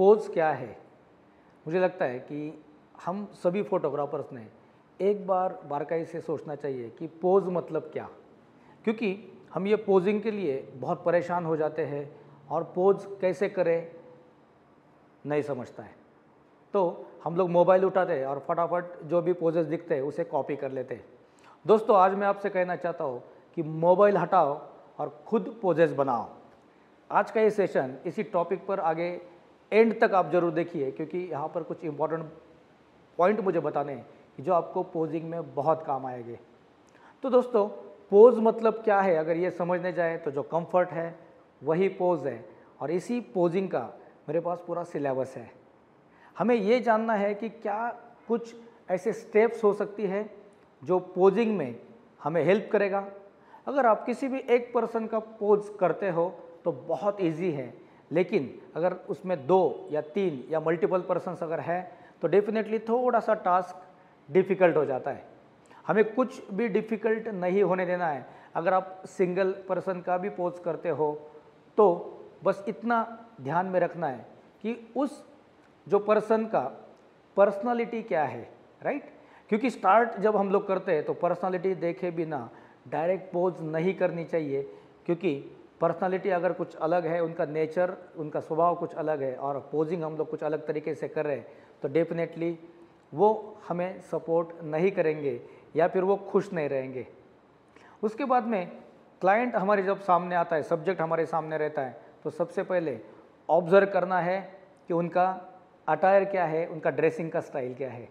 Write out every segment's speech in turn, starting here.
Pose क्या है? मुझे लगता है कि हम सभी फ़ोटोग्राफ़र्स ने एक बार बारीकी से सोचना चाहिए कि पोज़ मतलब क्या? क्योंकि हम ये पोजिंग के लिए बहुत परेशान हो जाते हैं और पोज़ कैसे करें नहीं समझता है। तो हम लोग मोबाइल उठाते हैं और फटाफट जो भी पोजेस दिखते हैं उसे कॉपी कर लेते हैं। दोस्तों, आज मैं आपसे कहना चाहता हूँ कि मोबाइल हटाओ और खुद पोजेस बनाओ। आज का ये सेशन इसी टॉपिक पर आगे एंड तक आप ज़रूर देखिए, क्योंकि यहाँ पर कुछ इम्पोर्टेंट पॉइंट मुझे बताने हैं कि जो आपको पोजिंग में बहुत काम आएंगे। तो दोस्तों, पोज़ मतलब क्या है? अगर ये समझने जाए तो जो कंफर्ट है वही पोज़ है, और इसी पोजिंग का मेरे पास पूरा सिलेबस है। हमें ये जानना है कि क्या कुछ ऐसे स्टेप्स हो सकती है जो पोजिंग में हमें हेल्प करेगा। अगर आप किसी भी एक पर्सन का पोज करते हो तो बहुत इजी है, लेकिन अगर उसमें 2 या 3 या मल्टीपल पर्सन्स अगर है तो डेफिनेटली थोड़ा सा टास्क डिफ़िकल्ट हो जाता है। हमें कुछ भी डिफ़िकल्ट नहीं होने देना है। अगर आप सिंगल पर्सन का भी पोज करते हो तो बस इतना ध्यान में रखना है कि उस जो पर्सन का पर्सनालिटी क्या है, राइट? क्योंकि स्टार्ट जब हम लोग करते हैं तो पर्सनालिटी देखे बिना डायरेक्ट पोज नहीं करनी चाहिए, क्योंकि पर्सनालिटी अगर कुछ अलग है, उनका नेचर, उनका स्वभाव कुछ अलग है और पोजिंग हम लोग कुछ अलग तरीके से कर रहे हैं, तो डेफिनेटली वो हमें सपोर्ट नहीं करेंगे या फिर वो खुश नहीं रहेंगे। उसके बाद में क्लाइंट हमारे जब सामने आता है, सब्जेक्ट हमारे सामने रहता है, तो सबसे पहले ऑब्जर्व करना है कि उनका अटायर क्या है, उनका ड्रेसिंग का स्टाइल क्या है।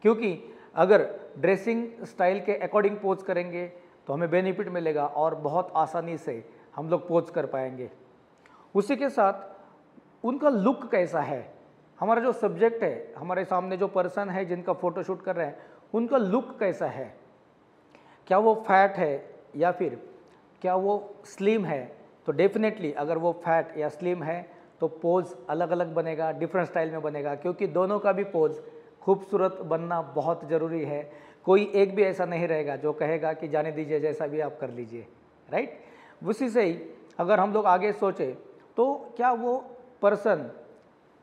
क्योंकि अगर ड्रेसिंग स्टाइल के अकॉर्डिंग पोज करेंगे तो हमें बेनिफिट मिलेगा और बहुत आसानी से हम लोग पोज कर पाएंगे। उसी के साथ उनका लुक कैसा है। हमारा जो सब्जेक्ट है, हमारे सामने जो पर्सन है जिनका फ़ोटोशूट कर रहे हैं, उनका लुक कैसा है। क्या वो फैट है या फिर क्या वो स्लिम है? तो डेफिनेटली अगर वो फैट या स्लिम है तो पोज अलग अलग बनेगा, डिफरेंट स्टाइल में बनेगा, क्योंकि दोनों का भी पोज खूबसूरत बनना बहुत ज़रूरी है। कोई एक भी ऐसा नहीं रहेगा जो कहेगा कि जाने दीजिए, जैसा भी आप कर लीजिए, राइट? उसी से ही अगर हम लोग आगे सोचें तो क्या वो पर्सन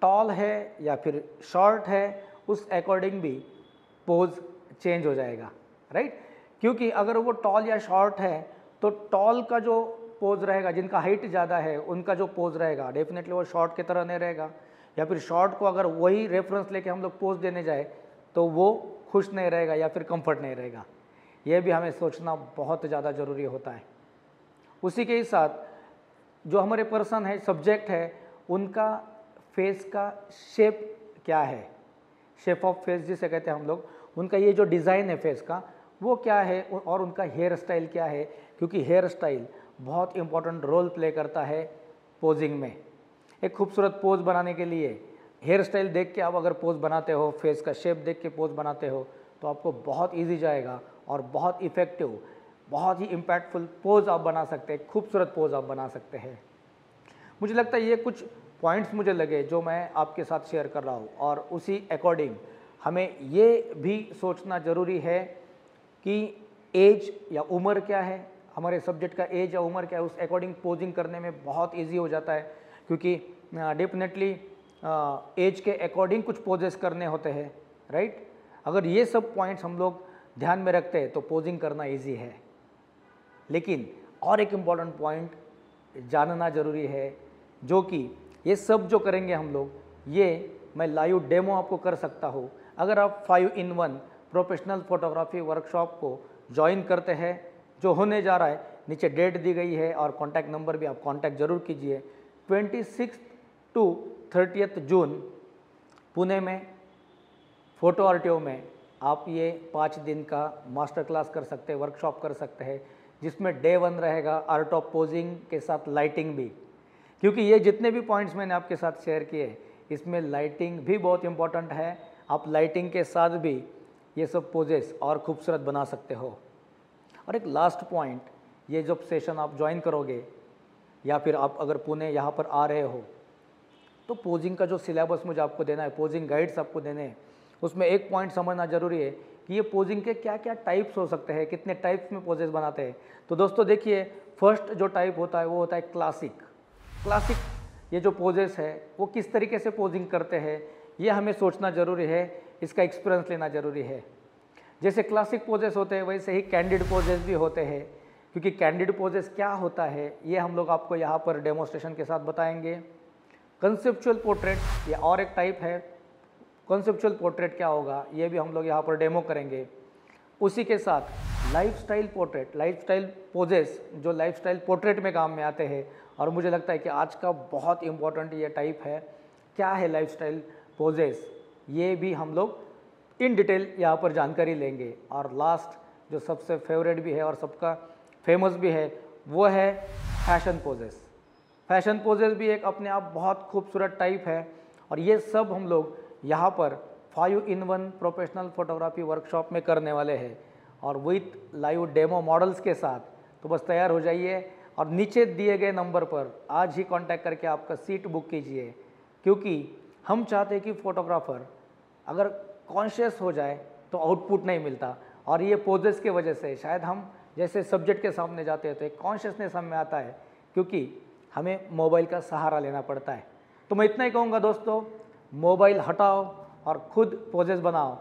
टॉल है या फिर शॉर्ट है, उस अकॉर्डिंग भी पोज चेंज हो जाएगा, राइट? क्योंकि अगर वो टॉल या शॉर्ट है तो टॉल का जो पोज रहेगा, जिनका हाइट ज़्यादा है उनका जो पोज रहेगा डेफिनेटली वो शॉर्ट की तरह नहीं रहेगा। या फिर शॉर्ट को अगर वही रेफरेंस लेके हम लोग पोज देने जाए तो वो खुश नहीं रहेगा या फिर कंफर्ट नहीं रहेगा। ये भी हमें सोचना बहुत ज़्यादा ज़रूरी होता है। उसी के ही साथ जो हमारे पर्सन है, सब्जेक्ट है, उनका फेस का शेप क्या है, शेप ऑफ फेस जिसे कहते हैं हम लोग, उनका ये जो डिज़ाइन है फेस का वो क्या है, और उनका हेयर स्टाइल क्या है, क्योंकि हेयर स्टाइल बहुत इंपॉर्टेंट रोल प्ले करता है पोजिंग में। एक खूबसूरत पोज बनाने के लिए हेयर स्टाइल देख के आप अगर पोज बनाते हो, फेस का शेप देख के पोज बनाते हो, तो आपको बहुत ईजी जाएगा और बहुत इफ़ेक्टिव, बहुत ही इम्पैक्टफुल पोज आप बना सकते हैं, खूबसूरत पोज आप बना सकते हैं। मुझे लगता है ये कुछ पॉइंट्स मुझे लगे जो मैं आपके साथ शेयर कर रहा हूँ, और उसी अकॉर्डिंग हमें ये भी सोचना ज़रूरी है कि एज या उम्र क्या है, हमारे सब्जेक्ट का एज या उम्र क्या है, उस अकॉर्डिंग पोजिंग करने में बहुत इजी हो जाता है। क्योंकि डेफिनेटली एज के अकॉर्डिंग कुछ पोजेस करने होते हैं, राइट? अगर ये सब पॉइंट्स हम लोग ध्यान में रखते हैं तो पोजिंग करना इजी है। लेकिन और एक इम्पॉर्टेंट पॉइंट जानना ज़रूरी है, जो कि ये सब जो करेंगे हम लोग, ये मैं लाइव डेमो आपको कर सकता हूँ। अगर आप 5-in-1 प्रोफेशनल फोटोग्राफी वर्कशॉप को ज्वाइन करते हैं, जो होने जा रहा है, नीचे डेट दी गई है और कॉन्टैक्ट नंबर भी, आप कॉन्टैक्ट ज़रूर कीजिए। 26 to 30 जून पुणे में फ़ोटो आरटीओ में आप ये 5 दिन का मास्टर क्लास कर सकते हैं, वर्कशॉप कर सकते हैं, जिसमें डे 1 रहेगा आर्ट ऑफ पोजिंग के साथ लाइटिंग भी। क्योंकि ये जितने भी पॉइंट्स मैंने आपके साथ शेयर किए, इसमें लाइटिंग भी बहुत इंपॉर्टेंट है। आप लाइटिंग के साथ भी ये सब पोजेस और खूबसूरत बना सकते हो। और एक लास्ट पॉइंट, ये जब सेशन आप ज्वाइन करोगे या फिर आप अगर पुणे यहाँ पर आ रहे हो, तो पोजिंग का जो सिलेबस मुझे आपको देना है, पोजिंग गाइड्स आपको देने हैं, उसमें एक पॉइंट समझना ज़रूरी है कि ये पोजिंग के क्या क्या टाइप्स हो सकते हैं, कितने टाइप्स में पोजेस बनाते हैं। तो दोस्तों देखिए, फर्स्ट जो टाइप होता है वो होता है क्लासिक। क्लासिक ये जो पोजेस है वो किस तरीके से पोजिंग करते हैं, ये हमें सोचना ज़रूरी है, इसका एक्सपीरियंस लेना ज़रूरी है। जैसे क्लासिक पोजेस होते हैं वैसे ही कैंडिड पोजेस भी होते हैं, क्योंकि कैंडिड पोजेस क्या होता है ये हम लोग आपको यहाँ पर डेमोस्ट्रेशन के साथ बताएंगे। कंसेप्चुअल पोर्ट्रेट ये और एक टाइप है, कंसेप्चुअल पोर्ट्रेट क्या होगा ये भी हम लोग यहाँ पर डेमो करेंगे। उसी के साथ लाइफस्टाइल पोर्ट्रेट, लाइफस्टाइल पोजेस जो लाइफस्टाइल पोर्ट्रेट में काम में आते हैं, और मुझे लगता है कि आज का बहुत इम्पोर्टेंट ये टाइप है। क्या है लाइफस्टाइल पोजेस, ये भी हम लोग इन डिटेल यहाँ पर जानकारी लेंगे। और लास्ट जो सबसे फेवरेट भी है और सबका फेमस भी है वो है फैशन पोजेस। फैशन पोजेस भी एक अपने आप बहुत खूबसूरत टाइप है, और ये सब हम लोग यहाँ पर 5-in-1 प्रोफेशनल फोटोग्राफी वर्कशॉप में करने वाले हैं, और विथ लाइव डेमो मॉडल्स के साथ। तो बस तैयार हो जाइए और नीचे दिए गए नंबर पर आज ही कांटेक्ट करके आपका सीट बुक कीजिए, क्योंकि हम चाहते हैं कि फोटोग्राफर अगर कॉन्शियस हो जाए तो आउटपुट नहीं मिलता, और ये पोजेस के वजह से शायद हम जैसे सब्जेक्ट के सामने जाते हैं तो एक कॉन्शियसनेस हम में आता है, क्योंकि हमें मोबाइल का सहारा लेना पड़ता है। तो मैं इतना ही कहूँगा दोस्तों, मोबाइल हटाओ और खुद पोजेस बनाओ,